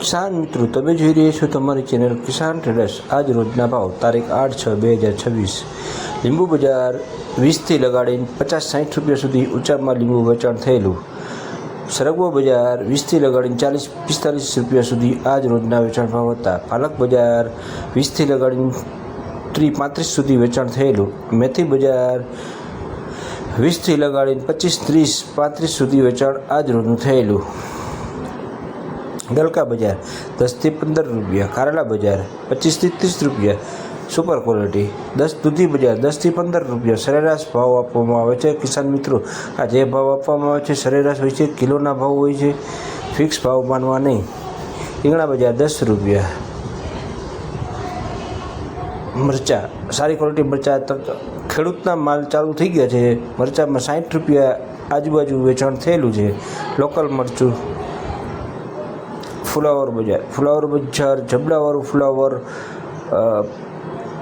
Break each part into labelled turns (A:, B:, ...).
A: કિસાન મિત્રો, તમે જોઈ રહ્યા છો તમારી ચેનલ કિસાન ટ્રેડર્સ। આજ રોજના ભાવ તારીખ 8/6/2026। લીંબુ બજાર 20થી લગાડીને 50-60 રૂપિયા સુધી ઊંચામાં લીંબુ વેચાણ થયેલું। સરગવો બજાર 20થી લગાડીને 40-45 રૂપિયા સુધી આજ રોજના વેચાણ ભાવ હતા। પાલક બજાર 20થી લગાડીને 30-35 સુધી વેચાણ થયેલું। મેથી બજાર 20થી લગાડીને 25-30-35 સુધી વેચાણ આજ રોજનું થયેલું। ગલકા બજાર 10થી 15 રૂપિયા। કારેલા બજાર 25થી 30 રૂપિયા સુપર ક્વોલિટી। 10 દૂધી બજાર 10થી 15 રૂપિયા સરેરાશ ભાવ આપવામાં આવે છે। કિસાન મિત્રો, આ જે ભાવ આપવામાં આવે છે સરેરાશ હોય છે, કિલોના ભાવ હોય છે, ફિક્સ ભાવ માનવા નહીં। રીંગણા બજાર 10 રૂપિયા। મરચાં સારી ક્વોલિટી મરચાં ખેડૂતના માલ ચાલુ થઈ ગયા છે। મરચાંમાં 60 રૂપિયા આજુબાજુ વેચાણ થયેલું છે લોકલ મરચું। ફુલાવર બજાર જબલાવાળું ફુલાવર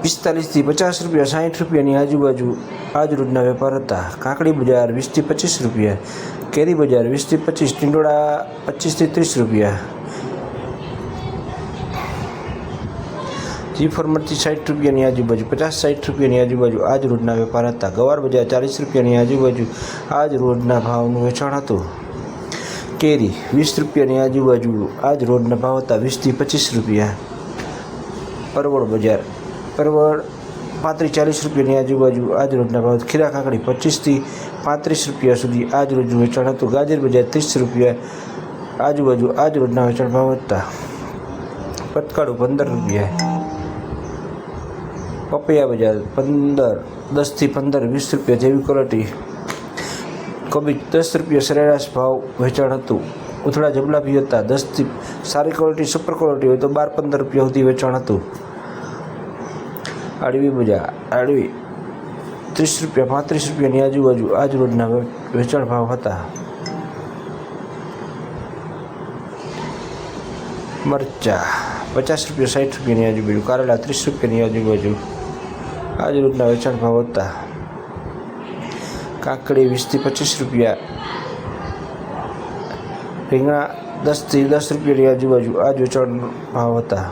A: 45થી 50 રૂપિયા 60 રૂપિયાની આજુબાજુ આજ રોજના વેપાર હતા। કાકડી બજાર 20થી 25 રૂપિયા। કેરી બજાર 20થી 25। ટીંડોળા 25થી 30 રૂપિયા। જીફર મરચી 60 રૂપિયાની આજુબાજુ 50-60 રૂપિયાની આજુબાજુ આજ રોજના વેપાર હતા। ગવાર બજાર 40 રૂપિયાની આજુબાજુ આજ રોજના ભાવનું વેચાણ હતું। કેરી 20 રૂપિયાની આજુબાજુ આજ રોજના ભાવ હતા 20થી 25 રૂપિયા। પરવળ બજાર 35-40 રૂપિયાની આજુબાજુ આજ રોજના ભાવ। ખીરા કાકડી 25થી 35 રૂપિયા સુધી આજ રોજનું વેચાણ હતું। ગાજર બજાર 30 રૂપિયા આજુબાજુ આજ રોજના વેચાણ ભાવ હતા। પતકાળું 15 રૂપિયા। પપૈયા બજાર 10થી 15-20 રૂપિયા જેવી ક્વોલિટી। કોબીજ 10 રૂપિયા સરેરાશ ભાવ વેચાણ હતું। ઉથળા જબલા બી હતા 10થી સારી ક્વોલિટી સુપર ક્વોલિટી હોય તો 12-15 રૂપિયા સુધી વેચાણ હતું। અળવી બજાર 30 રૂપિયા 35 રૂપિયાની આજુબાજુ આજ રોજના વેચાણ ભાવ હતા। મરચા 50 રૂપિયા 60 રૂપિયાની આજુબાજુ। કારેલા 30 રૂપિયાની આજુબાજુ આજ રોજના વેચાણ ભાવ હતા। કાકડી 20થી 25 રૂપિયા। રીંગણા 10થી 10 રૂપિયાની આજુબાજુ આજ વેચાણ ભાવ હતા।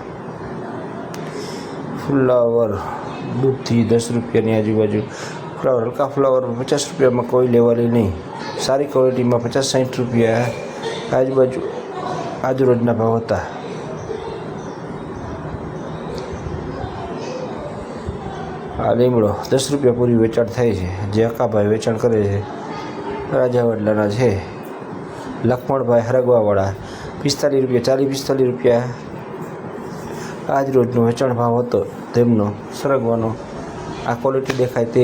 A: ફુલાવર દૂધથી 10 રૂપિયાની આજુબાજુ। ફ્લાવર હલકા ફ્લાવર 50 રૂપિયામાં કોઈ લેવાની નહીં। સારી ક્વોલિટીમાં 50-60 રૂપિયા આજુબાજુ આજ રોજના ભાવ હતા। આ લીમડો 10 રૂપિયા પૂરી વેચાણ થાય છે। જે અકાભાઈ વેચાણ કરે છે રાજાવાડલાના છે। લખમણભાઈ હરગવાવાળા 45 રૂપિયા 40-45 રૂપિયા આજ રોજનો વેચાણ ભાવ હતો તેમનો સરગવાનો। આ ક્વોલિટી દેખાય તે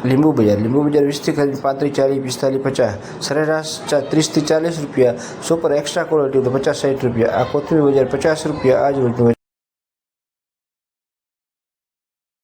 A: લીંબુ બજાર 20થી 35, 40, 45, 50 સરેરાશ 30થી 40 રૂપિયા। સુપર એક્સ્ટ્રા ક્વોલિટી તો 50-60 રૂપિયા। આ કોથમીર બજાર 50 રૂપિયા આજ રોજનું